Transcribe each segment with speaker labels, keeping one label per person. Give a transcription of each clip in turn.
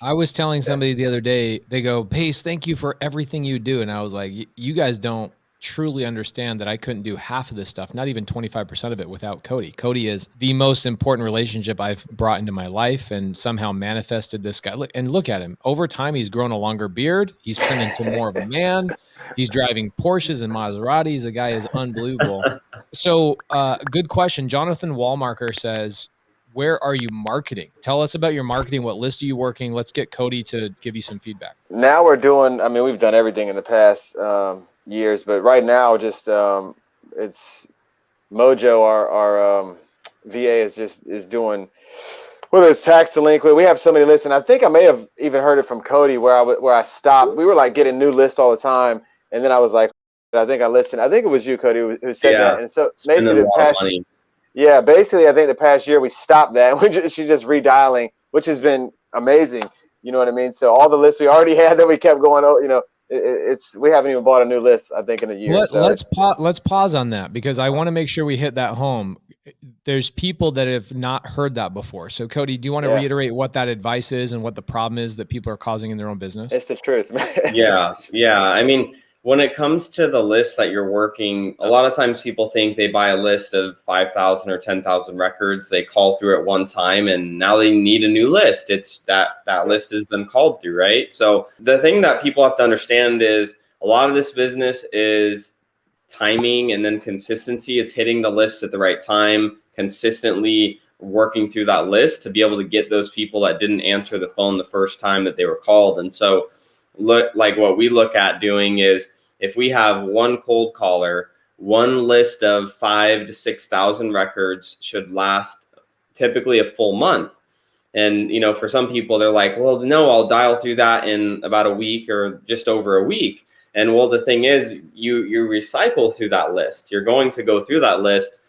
Speaker 1: I was telling somebody the other day, they go, Pace, thank you for everything you do. And I was like, you guys don't truly understand that I couldn't do half of this stuff, not even 25% of it without Cody. Cody is the most important relationship I've brought into my life and somehow manifested this guy. And look at him. Over time, he's grown a longer beard. He's turned into more of a man. He's driving Porsches and Maseratis. The guy is unbelievable. So good question. Jonathan Wallmarker says, where are you marketing? Tell us about your marketing. What list are you working? Let's get Cody to give you some feedback.
Speaker 2: Now we're doing, I mean, we've done everything in the past years, but right now it's Mojo, our VA is doing, whether it's tax delinquent. We have so many lists, and I think I may have even heard it from Cody where I stopped. We were like getting new lists all the time, and then I was like, I think I listened. I think it was you, Cody, who said that. And so basically basically I think the past year we stopped that. She's just redialing, which has been amazing. You know what I mean? So all the lists we already had that we kept going, we haven't even bought a new list, I think, in a year.
Speaker 1: Let's pause on that because I want to make sure we hit that home. There's people that have not heard that before. So Cody, do you want to reiterate what that advice is and what the problem is that people are causing in their own business?
Speaker 2: It's the truth, man.
Speaker 3: Yeah. I mean, when it comes to the list that you're working, a lot of times people think they buy a list of 5,000 or 10,000 records. They call through at one time and now they need a new list. It's that list has been called through, right? So the thing that people have to understand is a lot of this business is timing and then consistency. It's hitting the list at the right time, consistently working through that list to be able to get those people that didn't answer the phone the first time that they were called. And so what we look at doing is if we have one cold caller, one list of 5,000 to 6,000 records should last typically a full month. And, for some people, they're like, well, no, I'll dial through that in about a week or just over a week. And well, the thing is, you recycle through that list. You're going to go through that list,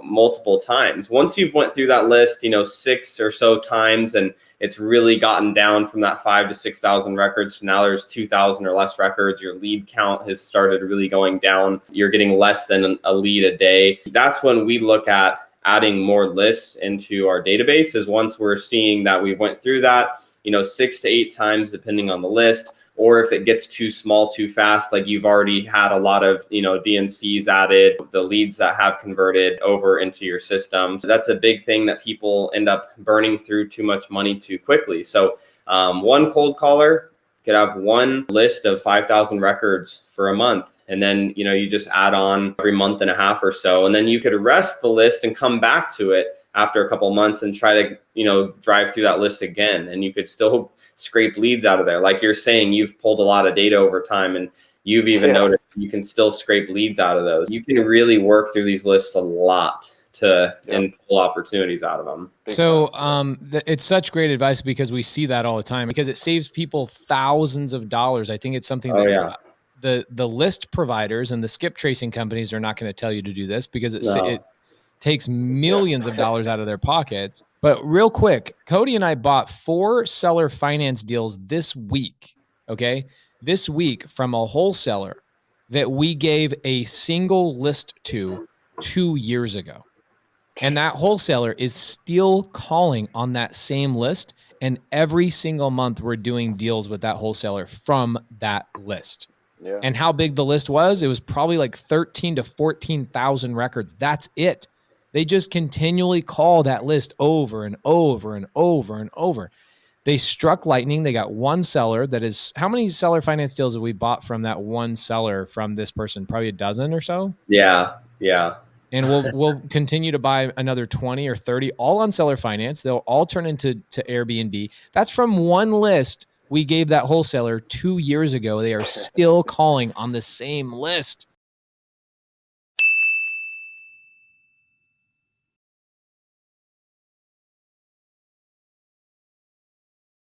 Speaker 3: multiple times. Once you've went through that list, 6 or so times, and it's really gotten down from that 5,000 to 6,000 records to now there's 2,000 or less records. Your lead count has started really going down. You're getting less than a lead a day. That's when we look at adding more lists into our database, is once we're seeing that we went through that, 6 to 8 times, depending on the list. Or if it gets too small too fast, like you've already had a lot of, DNCs added, the leads that have converted over into your system. So that's a big thing that people end up burning through too much money too quickly. So one cold caller could have one list of 5,000 records for a month. And then, you just add on every month and a half or so. And then you could arrest the list and come back to it after a couple of months and try to, drive through that list again. And you could still scrape leads out of there. Like you're saying, you've pulled a lot of data over time and you've even noticed you can still scrape leads out of those. You can really work through these lists a lot and pull opportunities out of them.
Speaker 1: So it's such great advice because we see that all the time because it saves people thousands of dollars. I think it's something that the list providers and the skip tracing companies are not going to tell you to do this because it takes millions of dollars out of their pockets. But real quick, Cody and I bought 4 seller finance deals this week. Okay. This week from a wholesaler that we gave a single list to 2 years ago. And that wholesaler is still calling on that same list. And every single month we're doing deals with that wholesaler from that list. Yeah. And how big the list was, it was probably like 13 to 14,000 records. That's it. They just continually call that list over and over and over and over. They struck lightning. They got one seller that is, how many seller finance deals have we bought from that one seller from this person? Probably a dozen or so.
Speaker 3: Yeah.
Speaker 1: And we'll continue to buy another 20 or 30, all on seller finance. They'll all turn into Airbnb. That's from one list we gave that wholesaler 2 years ago. They are still calling on the same list.